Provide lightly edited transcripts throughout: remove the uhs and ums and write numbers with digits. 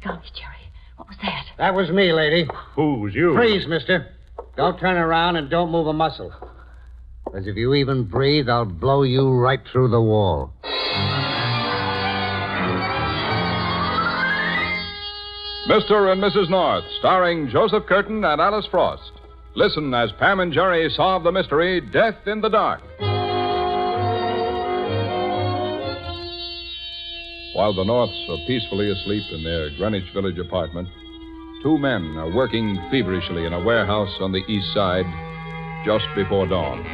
Golly, Jerry. What was that? That was me, lady. Who's you? Freeze, mister. Don't turn around and don't move a muscle. Because if you even breathe, I'll blow you right through the wall. Mr. and Mrs. North, starring Joseph Curtin and Alice Frost. Listen as Pam and Jerry solve the mystery, Death in the Dark. While the Norths are peacefully asleep in their Greenwich Village apartment, two men are working feverishly in a warehouse on the east side just before dawn.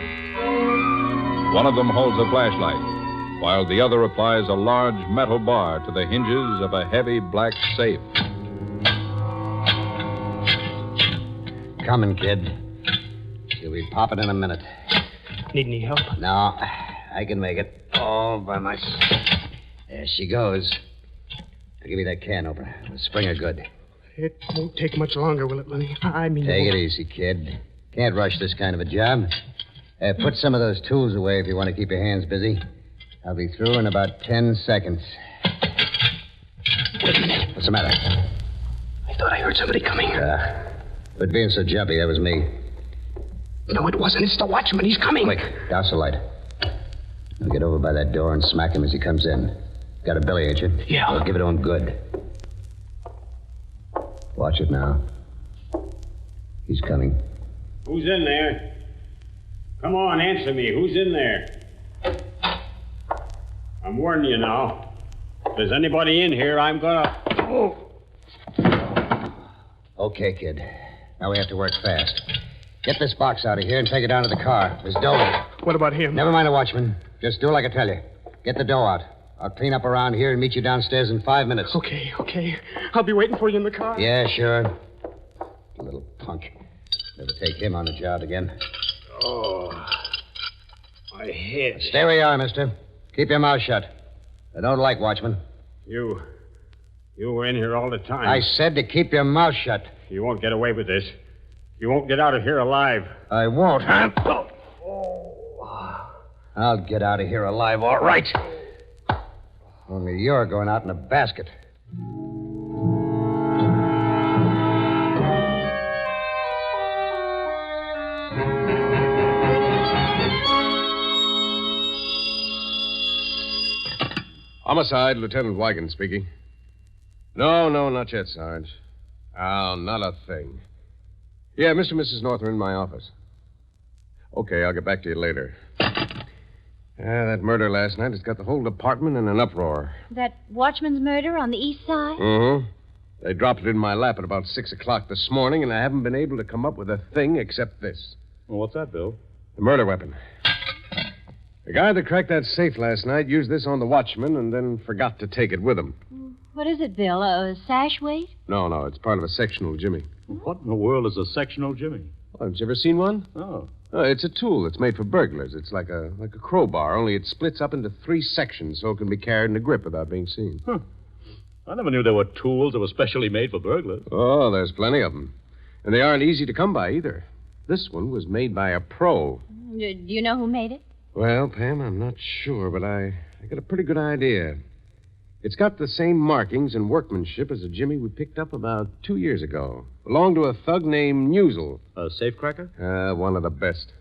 One of them holds a flashlight, while the other applies a large metal bar to the hinges of a heavy black safe. Coming, kid. She'll be popping in a minute. Need any help? No, I can make it all by myself. There she goes. I'll give you that can opener. The spring are good. It won't take much longer, will it, Lenny? I mean... Take it easy, kid. Can't rush this kind of a job. Put some of those tools away if you want to keep your hands busy. I'll be through in about 10 seconds. What's the matter? I thought I heard somebody coming. Quit being so jumpy. That was me. No, it wasn't. It's the watchman. He's coming. Quick, douse the light. Now get over by that door and smack him as he comes in. Got a billy, ain't you? Yeah. Well, give it to him good. Watch it now. He's coming. Who's in there? Come on, answer me. Who's in there? I'm warning you now. If there's anybody in here, I'm gonna... Oh. Okay, kid. Now we have to work fast. Get this box out of here and take it down to the car. There's dough in it. What about him? Never mind the watchman. Just do like I tell you. Get the dough out. I'll clean up around here and meet you downstairs in 5 minutes. Okay. I'll be waiting for you in the car. Yeah, sure. Little punk. Never take him on the job again. Oh. My head. Stay where you are, mister. Keep your mouth shut. I don't like watchmen. You were in here all the time. I said to keep your mouth shut. You won't get away with this. You won't get out of here alive. I won't, huh? I'll get out of here alive, all right. Only you're going out in a basket. Homicide, Lieutenant Wigan speaking. No, not yet, Sarge. Oh, not a thing. Yeah, Mr. and Mrs. North are in my office. Okay, I'll get back to you later. That murder last night has got the whole department in an uproar. That watchman's murder on the east side? Mm-hmm. They dropped it in my lap at about 6 o'clock this morning, and I haven't been able to come up with a thing except this. Well, what's that, Bill? The murder weapon. The guy that cracked that safe last night used this on the watchman and then forgot to take it with him. What is it, Bill? A sash weight? No, it's part of a sectional jimmy. What in the world is a sectional jimmy? Oh, haven't you ever seen one? Oh. It's a tool that's made for burglars. It's like a crowbar, only it splits up into 3 sections so it can be carried in a grip without being seen. Huh. I never knew there were tools that were specially made for burglars. Oh, there's plenty of them. And they aren't easy to come by either. This one was made by a pro. Do you know who made it? Well, Pam, I'm not sure, but I got a pretty good idea. It's got the same markings and workmanship as a jimmy we picked up about 2 years ago. Belonged to a thug named Newsel. A safecracker? One of the best.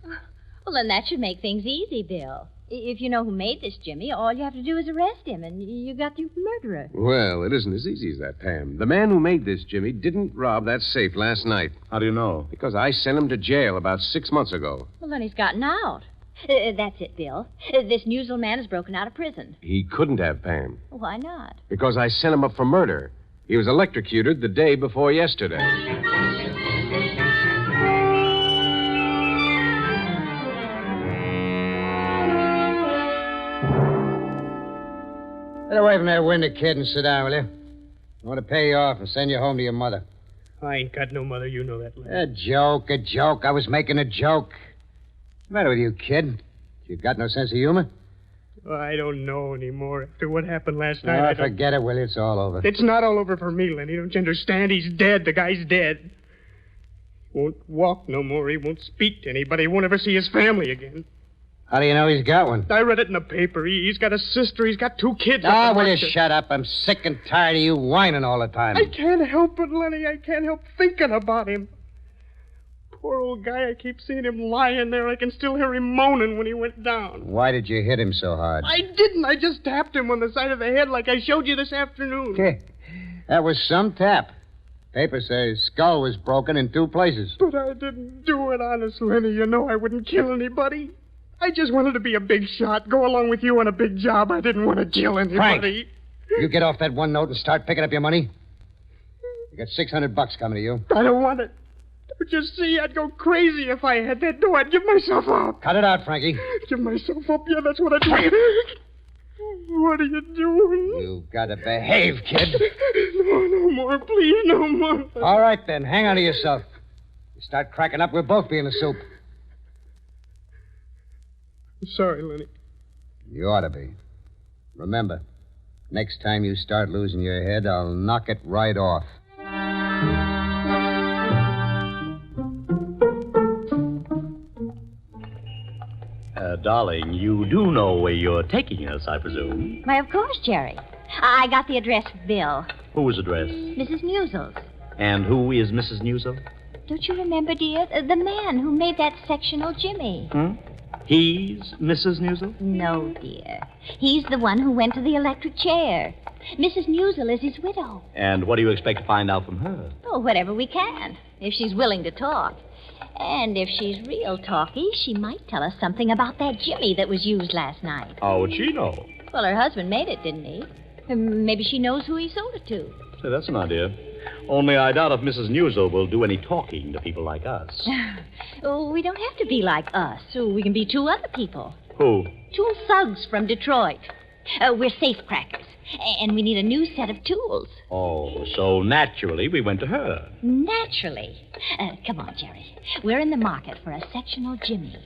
Well, then that should make things easy, Bill. If you know who made this jimmy, all you have to do is arrest him, and you got the murderer. Well, it isn't as easy as that, Pam. The man who made this jimmy didn't rob that safe last night. How do you know? Because I sent him to jail about 6 months ago. Well, then he's gotten out. That's it, Bill. This Newsel man has broken out of prison. He couldn't have, Pam. Why not? Because I sent him up for murder. He was electrocuted the day before yesterday. Get away from that window, kid, and sit down, will you? I want to pay you off and send you home to your mother. I ain't got no mother. You know that, Lenny. A joke. I was making a joke. What's the matter with you, kid? You got no sense of humor? Oh, I don't know anymore. After what happened last night, Oh, forget it, will you? It's all over. It's not all over for me, Lenny. Don't you understand? He's dead. The guy's dead. He won't walk no more. He won't speak to anybody. He won't ever see his family again. How do you know he's got one? I read it in the paper. He's got a sister. He's got 2 kids. Ah, will you shut up? I'm sick and tired of you whining all the time. I can't help it, Lenny. I can't help thinking about him. Poor old guy. I keep seeing him lying there. I can still hear him moaning when he went down. Why did you hit him so hard? I didn't. I just tapped him on the side of the head like I showed you this afternoon. That was some tap. Paper says skull was broken in 2 places. But I didn't do it, honest, Lenny. You know I wouldn't kill anybody. I just wanted to be a big shot, go along with you on a big job. I didn't want to kill anybody. Frank, you get off that one note and start picking up your money. You got $600 coming to you. I don't want it. Don't you see? I'd go crazy if I had that dough. I'd give myself up. Cut it out, Frankie. Give myself up? Yeah, that's what I'd do. What are you doing? You've got to behave, kid. No more, please, no more. All right, then. Hang on to yourself. You start cracking up, we'll both be in the soup. I'm sorry, Lenny. You ought to be. Remember, next time you start losing your head, I'll knock it right off. Darling, you do know where you're taking us, I presume. Why, of course, Jerry. I got the address for Bill. Whose address? Mrs. Musel's. And who is Mrs. Newsel? Don't you remember, dear? The man who made that sectional Jimmy. He's Mrs. Newsel? No, dear. He's the one who went to the electric chair. Mrs. Newsel is his widow. And what do you expect to find out from her? Oh, whatever we can, if she's willing to talk. And if she's real talky, she might tell us something about that Jimmy that was used last night. How would she know? Well, her husband made it, didn't he? Maybe she knows who he sold it to. Say, that's an idea. Only I doubt if Mrs. Newsel will do any talking to people like us. Oh, we don't have to be like us. Oh, we can be 2 other people. Who? 2 thugs from Detroit. We're safecrackers, and we need a new set of tools. Oh, so naturally we went to her. Naturally. Come on, Jerry. We're in the market for a sectional Jimmy.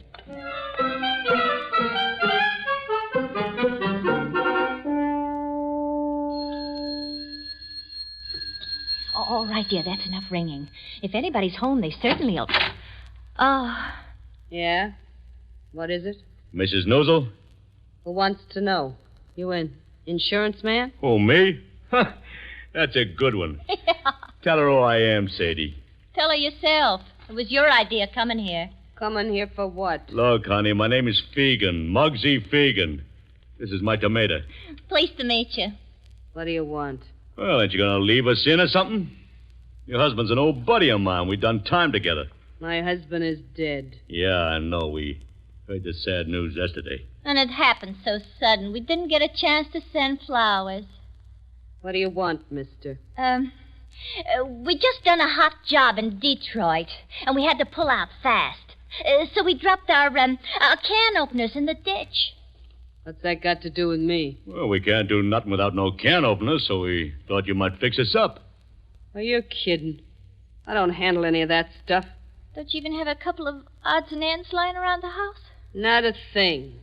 All right, dear, that's enough ringing. If anybody's home, they certainly'll... Oh. Yeah? What is it? Mrs. Newsel? Who wants to know? You an insurance man? Oh, me? Huh, that's a good one. Yeah. Tell her who I am, Sadie. Tell her yourself. It was your idea coming here. Coming here for what? Look, honey, my name is Fegan, Muggsy Fegan. This is my tomato. Pleased to meet you. What do you want? Well, ain't you gonna leave us in or something? Your husband's an old buddy of mine. We done time together. My husband is dead. Yeah, I know. We heard the sad news yesterday. And it happened so sudden. We didn't get a chance to send flowers. What do you want, mister? We just done a hot job in Detroit, and we had to pull out fast. So we dropped our can openers in the ditch. What's that got to do with me? Well, we can't do nothing without no can opener, so we thought you might fix us up. Oh, you're kidding. I don't handle any of that stuff. Don't you even have a couple of odds and ends lying around the house? Not a thing.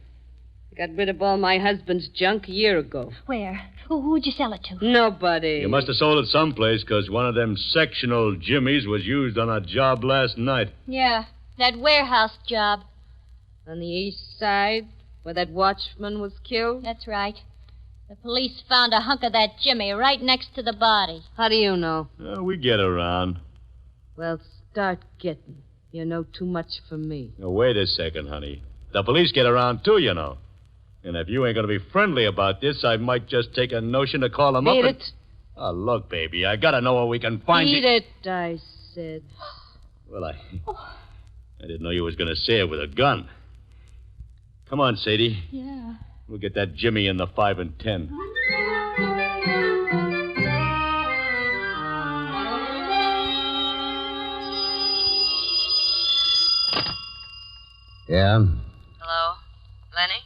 I got rid of all my husband's junk a year ago. Where? Who'd you sell it to? Nobody. You must have sold it someplace, because one of them sectional Jimmies was used on a job last night. Yeah, that warehouse job. On the east side, where that watchman was killed? That's right. The police found a hunk of that Jimmy right next to the body. How do you know? We get around. Well, start getting. You know too much for me. Now, wait a second, honey. The police get around, too, you know. And if you ain't going to be friendly about this, I might just take a notion to call them up Beat and... it. Oh, look, baby, I got to know where we can find Beat it, I said. Well, I didn't know you was going to say it with a gun. Come on, Sadie. Yeah. We'll get that Jimmy in the 5 and 10. Yeah? Hello? Lenny?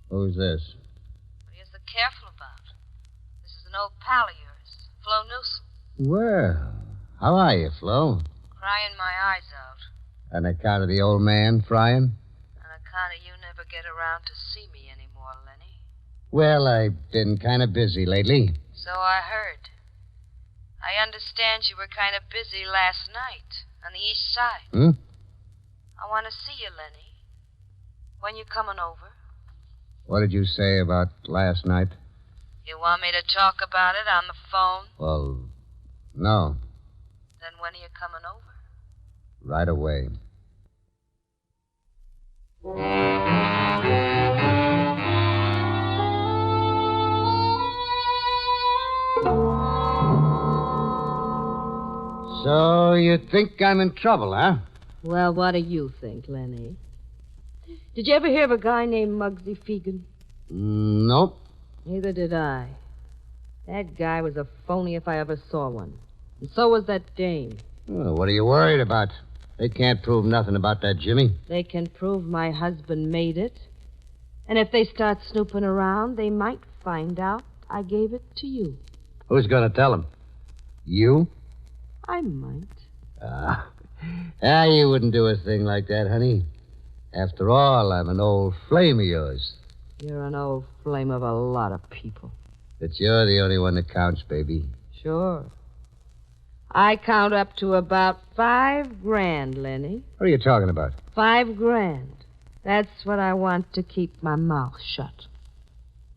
Who's this? What are you so careful about? This is an old pal of yours, Flo Newsom. Well, how are you, Flo? Crying my eyes out. On account of the old man frying? On account of you never get around to see me anymore, Lenny. Well, I've been kind of busy lately. So I heard. I understand you were kind of busy last night on the east side. Hmm? I want to see you, Lenny. When you coming over? What did you say about last night? You want me to talk about it on the phone? Well, no. Then when are you coming over? Right away. So you think I'm in trouble, huh? Well, what do you think, Lenny? Did you ever hear of a guy named Muggsy Fegan? Nope. Neither did I. That guy was a phony if I ever saw one. And so was that dame. Well, what are you worried about? They can't prove nothing about that Jimmy. They can prove my husband made it. And if they start snooping around, they might find out I gave it to you. Who's going to tell them? You? I might. You wouldn't do a thing like that, honey. After all, I'm an old flame of yours. You're an old flame of a lot of people. But you're the only one that counts, baby. Sure. I count up to about $5,000, Lenny. What are you talking about? $5,000. That's what I want to keep my mouth shut.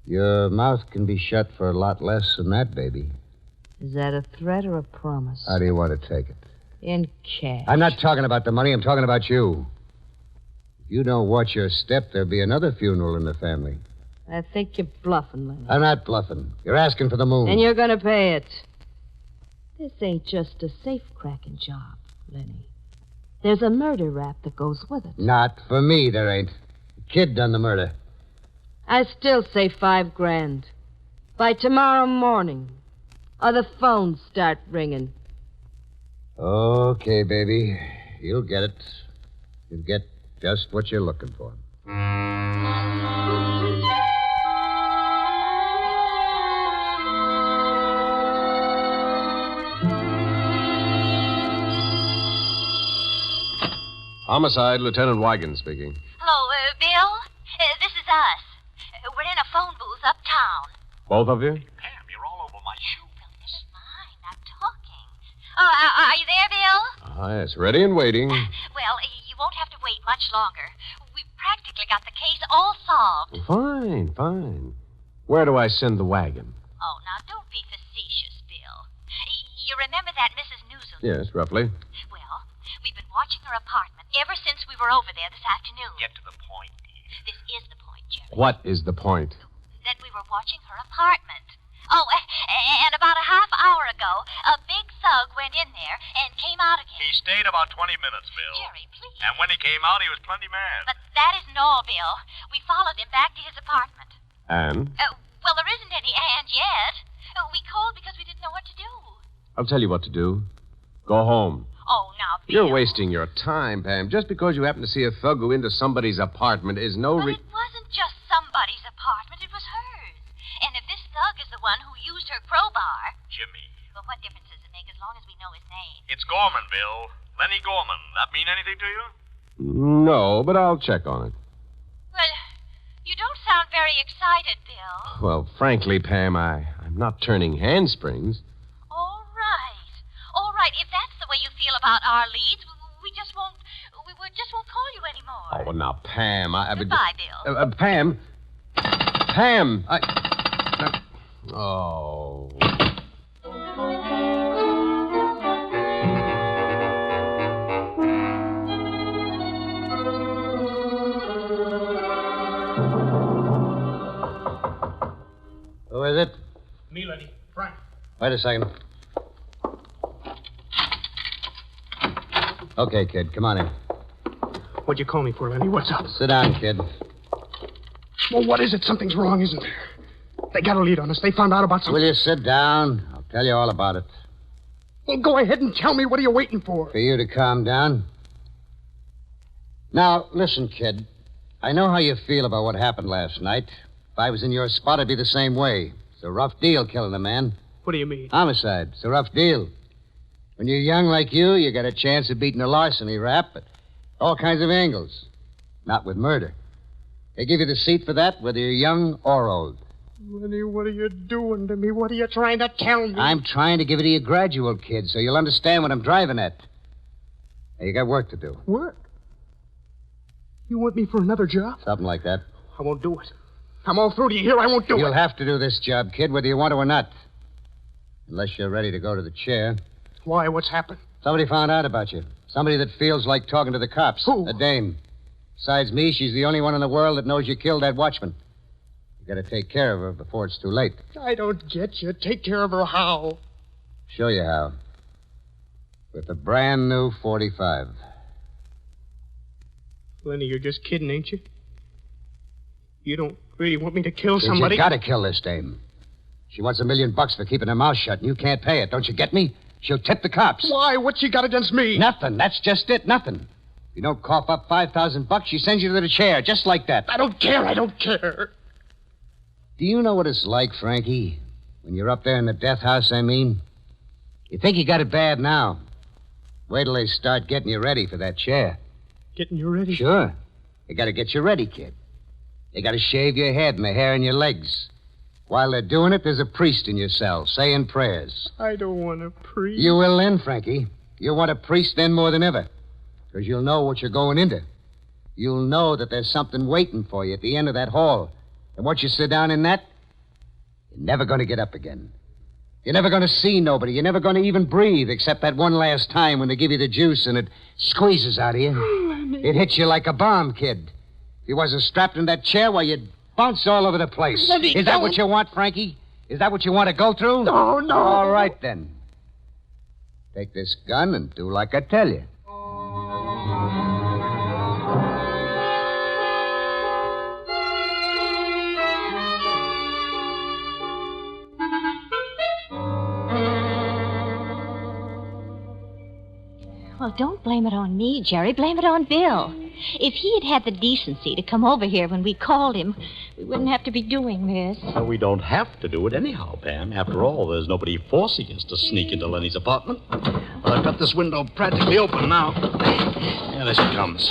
Your mouth can be shut for a lot less than that, baby. Is that a threat or a promise? How do you want to take it? In cash. I'm not talking about the money. I'm talking about you. If you don't watch your step, there'll be another funeral in the family. I think you're bluffing, Lenny. I'm not bluffing. You're asking for the moon. And you're going to pay it. This ain't just a safe-cracking job, Lenny. There's a murder rap that goes with it. Not for me, there ain't. The kid done the murder. I still say $5,000. By tomorrow morning. Or the phones start ringing. Okay, baby. You'll get it. You'll get just what you're looking for. Homicide, Lieutenant Wigan speaking. Hello, Bill? This is us. We're in a phone booth uptown. Both of you? Pam, you're all over my shoe. Bill, this is mine. I'm talking. Oh, are you there, Bill? Yes, ready and waiting. Well, you won't have to wait much longer. We've practically got the case all solved. Fine. Where do I send the wagon? Oh, now, don't be facetious, Bill. You remember that Mrs. Newsom? Yes, roughly. Well, we've been watching her apartment ever since we were over there this afternoon. Get to the point, Eve. This is the point, Jerry. What is the point? That we were watching her apartment. Oh, and about a half hour ago, a big thug went in there and came out again. He stayed about 20 minutes, Bill. Jerry, please. And when he came out, he was plenty mad. But that isn't all, Bill. We followed him back to his apartment. And? Well, there isn't any and yet. We called because we didn't know what to do. I'll tell you what to do. Go home. Oh, now, Bill. You're wasting your time, Pam. Just because you happen to see a thug go into somebody's apartment is no But it wasn't just somebody's apartment. It was hers. And if this thug is the one who used her crowbar... Jimmy. Well, what difference does it make as long as we know his name? It's Gorman, Bill. Lenny Gorman. That mean anything to you? No, but I'll check on it. Well, you don't sound very excited, Bill. Well, frankly, Pam, I'm not turning handsprings. All right. All right. If that's the way you feel about our leads, we just won't call you anymore. Oh, well, now, Pam, Goodbye, Bill. Pam. Pam, Oh. Who is it? Me, Lenny. Frank. Wait a second. Okay, kid, come on in. What'd you call me for, Lenny? What's up? Sit down, kid. Well, what is it? Something's wrong, isn't there? They got a lead on us. They found out about something. Will you sit down? I'll tell you all about it. Well, go ahead and tell me. What are you waiting for? For you to calm down. Now, listen, kid. I know how you feel about what happened last night. If I was in your spot, I'd be the same way. It's a rough deal killing a man. What do you mean? Homicide. It's a rough deal. When you're young like you got a chance of beating a larceny rap at all kinds of angles. Not with murder. They give you the seat for that, whether you're young or old. Lenny, what are you doing to me? What are you trying to tell me? I'm trying to give it to you gradual, kid, so you'll understand what I'm driving at. Now, you got work to do. Work? You want me for another job? Something like that. I won't do it. I'm all through to you here. I won't do it. You'll have to do this job, kid, whether you want to or not. Unless you're ready to go to the chair. Why? What's happened? Somebody found out about you. Somebody that feels like talking to the cops. Who? A dame. Besides me, she's the only one in the world that knows you killed that watchman. You gotta take care of her before it's too late. I don't get you. Take care of her how? Show you how. With a brand new 45. Lenny, you're just kidding, ain't you? You don't really want me to kill Since somebody? You gotta kill this dame. She wants $1 million for keeping her mouth shut, and you can't pay it. Don't you get me? She'll tip the cops. Why? What's she got against me? Nothing. That's just it. Nothing. If you don't cough up $5,000, she sends you to the chair, just like that. I don't care. I don't care. Do you know what it's like, Frankie? When you're up there in the death house, I mean? You think you got it bad now. Wait till they start getting you ready for that chair. Getting you ready? Sure. They gotta get you ready, kid. They gotta shave your head and the hair in your legs. While they're doing it, there's a priest in your cell saying prayers. I don't want a priest. You will then, Frankie. You'll want a priest then more than ever. Because you'll know what you're going into. You'll know that there's something waiting for you at the end of that hall. And once you sit down in that, you're never going to get up again. You're never going to see nobody. You're never going to even breathe except that one last time when they give you the juice and it squeezes out of you. It hits you like a bomb, kid. If you wasn't strapped in that chair, why, you'd bounce all over the place. Lenny, Is that what you want, Frankie? Is that what you want to go through? No, no. All right, then. Take this gun and do like I tell you. Well, don't blame it on me, Jerry. Blame it on Bill. If he had had the decency to come over here when we called him, we wouldn't have to be doing this. Well, we don't have to do it anyhow, Pam. After all, there's nobody forcing us to sneak into Lenny's apartment. Well, I've got this window practically open now. Yeah, there she comes.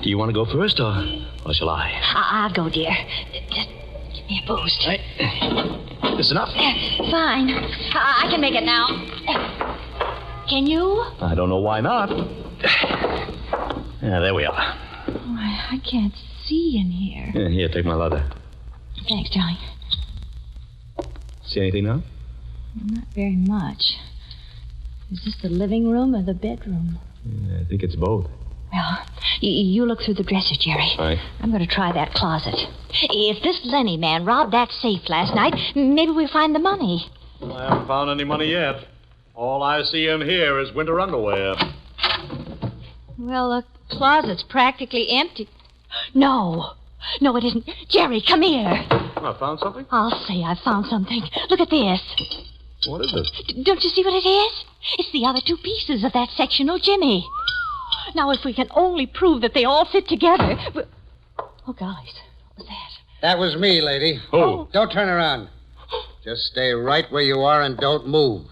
Do you want to go first, or shall I? I'll go, dear. Just give me a boost. Right. This enough? Fine. I can make it now. Can you? I don't know why not. Yeah, there we are. Oh, I can't see in here. Yeah, here, take my leather. Thanks, darling. See anything now? Not very much. Is this the living room or the bedroom? Yeah, I think it's both. Well, you look through the dresser, Jerry. All right. I'm going to try that closet. If this Lenny man robbed that safe last night, maybe we'll find the money. I haven't found any money yet. All I see in here is winter underwear. Well, the closet's practically empty. No, it isn't. Jerry, come here. I found something? I'll say I found something. Look at this. What is it? Don't you see what it is? It's the other two pieces of that sectional jimmy. Now, if we can only prove that they all fit together... Oh, golly, what was that? That was me, lady. Who? Don't turn around. Just stay right where you are and don't move.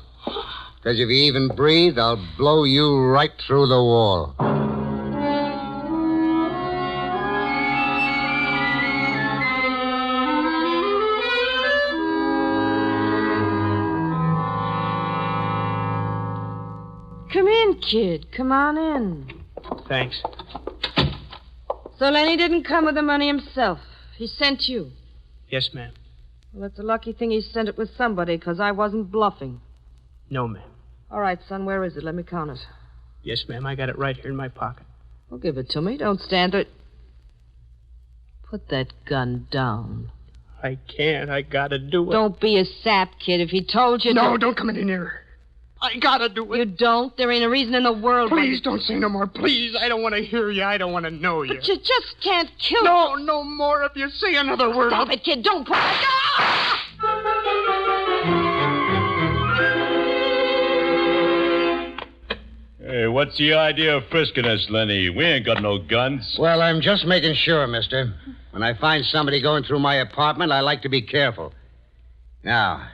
Because if you even breathe, I'll blow you right through the wall. Come in, kid. Come on in. Thanks. So Lenny didn't come with the money himself. He sent you. Yes, ma'am. Well, it's a lucky thing he sent it with somebody, because I wasn't bluffing. No, ma'am. All right, son, where is it? Let me count it. Yes, ma'am. I got it right here in my pocket. Well, give it to me. Don't stand there. Put that gun down. I can't. I gotta do it. Don't be a sap, kid. If he told you No, to... don't come any nearer. I gotta do it. You don't? There ain't a reason in the world... why Please don't say no more. Please. I don't want to hear you. I don't want to know you. But you just can't kill... No more. If you say another word, Stop it, kid. Don't put... Hey, what's the idea of frisking us, Lenny? We ain't got no guns. Well, I'm just making sure, mister. When I find somebody going through my apartment, I like to be careful. Now,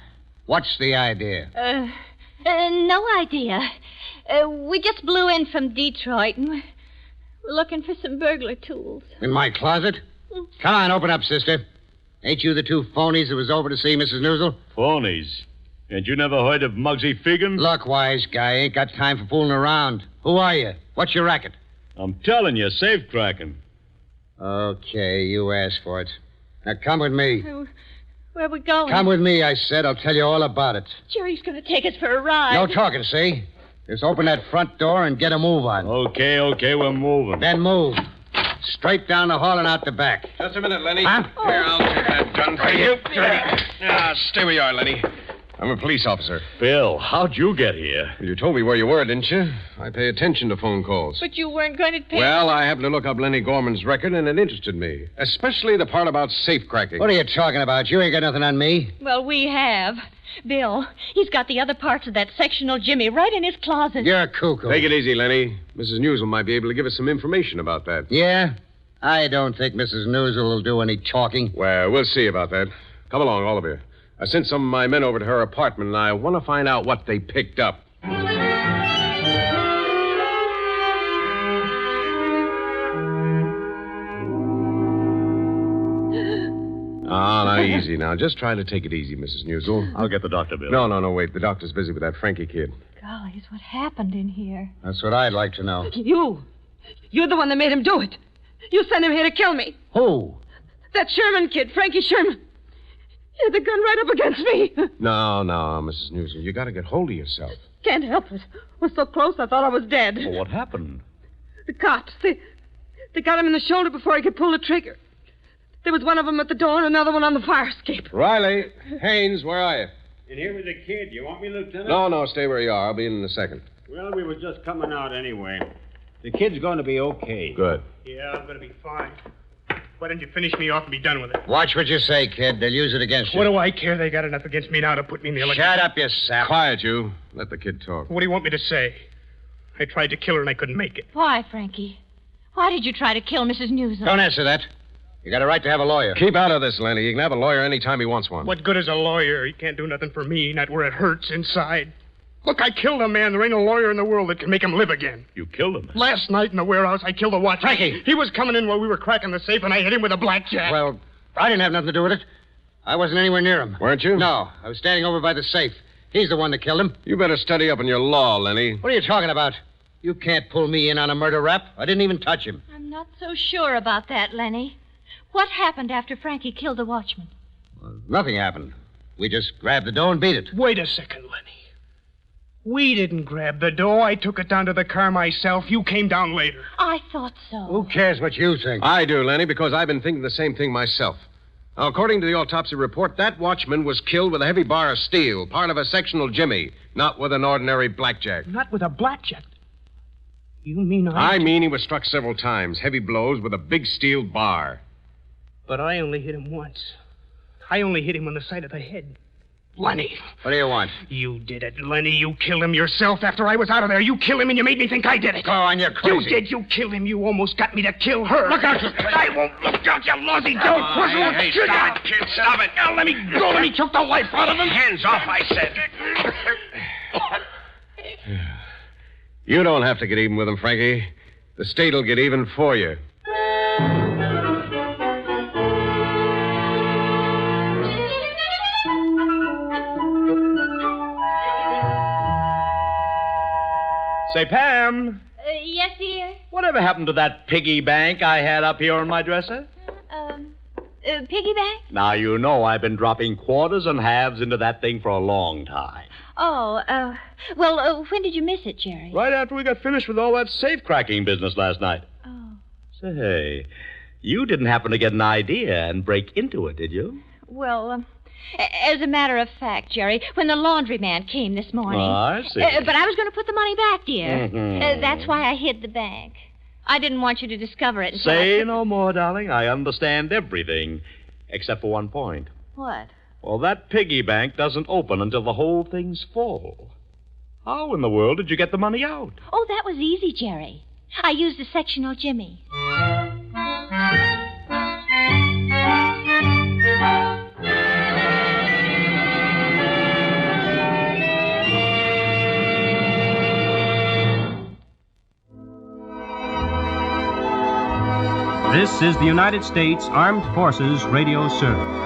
what's the idea? No idea. We just blew in from Detroit, and we're looking for some burglar tools. In my closet? Come on, open up, sister. Ain't you the two phonies that was over to see Mrs. Newsel? Phonies. Ain't you never heard of Muggsy Fegan? Look, wise guy, ain't got time for fooling around. Who are you? What's your racket? I'm telling you, safe cracking. Okay, you asked for it. Now come with me. Where are we going? Come with me, I said. I'll tell you all about it. Jerry's going to take us for a ride. No talking, see? Just open that front door and get a move on. Okay, we're moving. Then move. Straight down the hall and out the back. Just a minute, Lenny. Huh? Here, I'll take that gun for you. Stay where you are, Lenny. I'm a police officer. Bill, how'd you get here? You told me where you were, didn't you? I pay attention to phone calls. But you weren't going to pay... Well, I happened to look up Lenny Gorman's record, and it interested me. Especially the part about safe cracking. What are you talking about? You ain't got nothing on me. Well, we have. Bill, he's got the other parts of that sectional Jimmy right in his closet. You're a cuckoo. Take it easy, Lenny. Mrs. Newsel might be able to give us some information about that. Yeah? I don't think Mrs. Newsel will do any talking. Well, we'll see about that. Come along, all of you. I sent some of my men over to her apartment, and I want to find out what they picked up. Now, easy now. Just try to take it easy, Mrs. Newsel. I'll get the doctor, Bill. No, wait. The doctor's busy with that Frankie kid. Gollies, what happened in here? That's what I'd like to know. You're the one that made him do it. You sent him here to kill me. Who? That Sherman kid, Frankie Sherman. He had the gun right up against me. No, Mrs. Newsel. You got to get hold of yourself. Can't help it. Was so close I thought I was dead. Well, what happened? The cops, they got him in the shoulder before he could pull the trigger. There was one of them at the door and another one on the fire escape. Riley, Haynes, where are you? In here with the kid. You want me, Lieutenant? No, stay where you are. I'll be in a second. Well, we were just coming out anyway. The kid's going to be okay. Good. Yeah, I'm going to be fine. Why don't you finish me off and be done with it? Watch what you say, kid. They'll use it against you. What do I care? They got enough against me now to put me in the electric... Shut up, you sap. Quiet, you. Let the kid talk. What do you want me to say? I tried to kill her and I couldn't make it. Why, Frankie? Why did you try to kill Mrs. Newsel? Don't answer that. You got a right to have a lawyer. Keep out of this, Lenny. You can have a lawyer any time he wants one. What good is a lawyer? He can't do nothing for me, not where it hurts inside. Look, I killed a man. There ain't a lawyer in the world that can make him live again. You killed him? Last night in the warehouse, I killed a watchman. Frankie! He was coming in while we were cracking the safe, and I hit him with a blackjack. Well, I didn't have nothing to do with it. I wasn't anywhere near him. Weren't you? No, I was standing over by the safe. He's the one that killed him. You better study up on your law, Lenny. What are you talking about? You can't pull me in on a murder rap. I didn't even touch him. I'm not so sure about that, Lenny. What happened after Frankie killed the watchman? Well, nothing happened. We just grabbed the dough and beat it. Wait a second, Lenny. We didn't grab the dough. I took it down to the car myself. You came down later. I thought so. Who cares what you think? I do, Lenny, because I've been thinking the same thing myself. Now, according to the autopsy report, that watchman was killed with a heavy bar of steel, part of a sectional jimmy, not with an ordinary blackjack. Not with a blackjack. You mean I mean he was struck several times, heavy blows with a big steel bar. But I only hit him once. I only hit him on the side of the head. Lenny. What do you want? You did it, Lenny. You killed him yourself after I was out of there. You killed him and you made me think I did it. Go on, you're crazy. You did. You killed him. You almost got me to kill her. Look out. I won't look out, you lousy devil. Hey, stop it, kid. Stop it. Now let me go. Let me choke the life out of him. Hands off, I said. You don't have to get even with him, Frankie. The state'll get even for you. Say, Pam, Yes, dear? whatever happened to that piggy bank I had up here on my dresser? Piggy bank? Now, you know I've been dropping quarters and halves into that thing for a long time. Oh, when did you miss it, Jerry? Right after we got finished with all that safe-cracking business last night. Oh. Say, you didn't happen to get an idea and break into it, did you? Well, as a matter of fact, Jerry, when the laundryman came this morning... Oh, I see. But I was going to put the money back, dear. Mhm. That's why I hid the bank. I didn't want you to discover it until Say no more, darling. I understand everything, except for one point. What? Well, that piggy bank doesn't open until the whole thing's full. How in the world did you get the money out? Oh, that was easy, Jerry. I used a sectional jimmy. This is the United States Armed Forces Radio Service.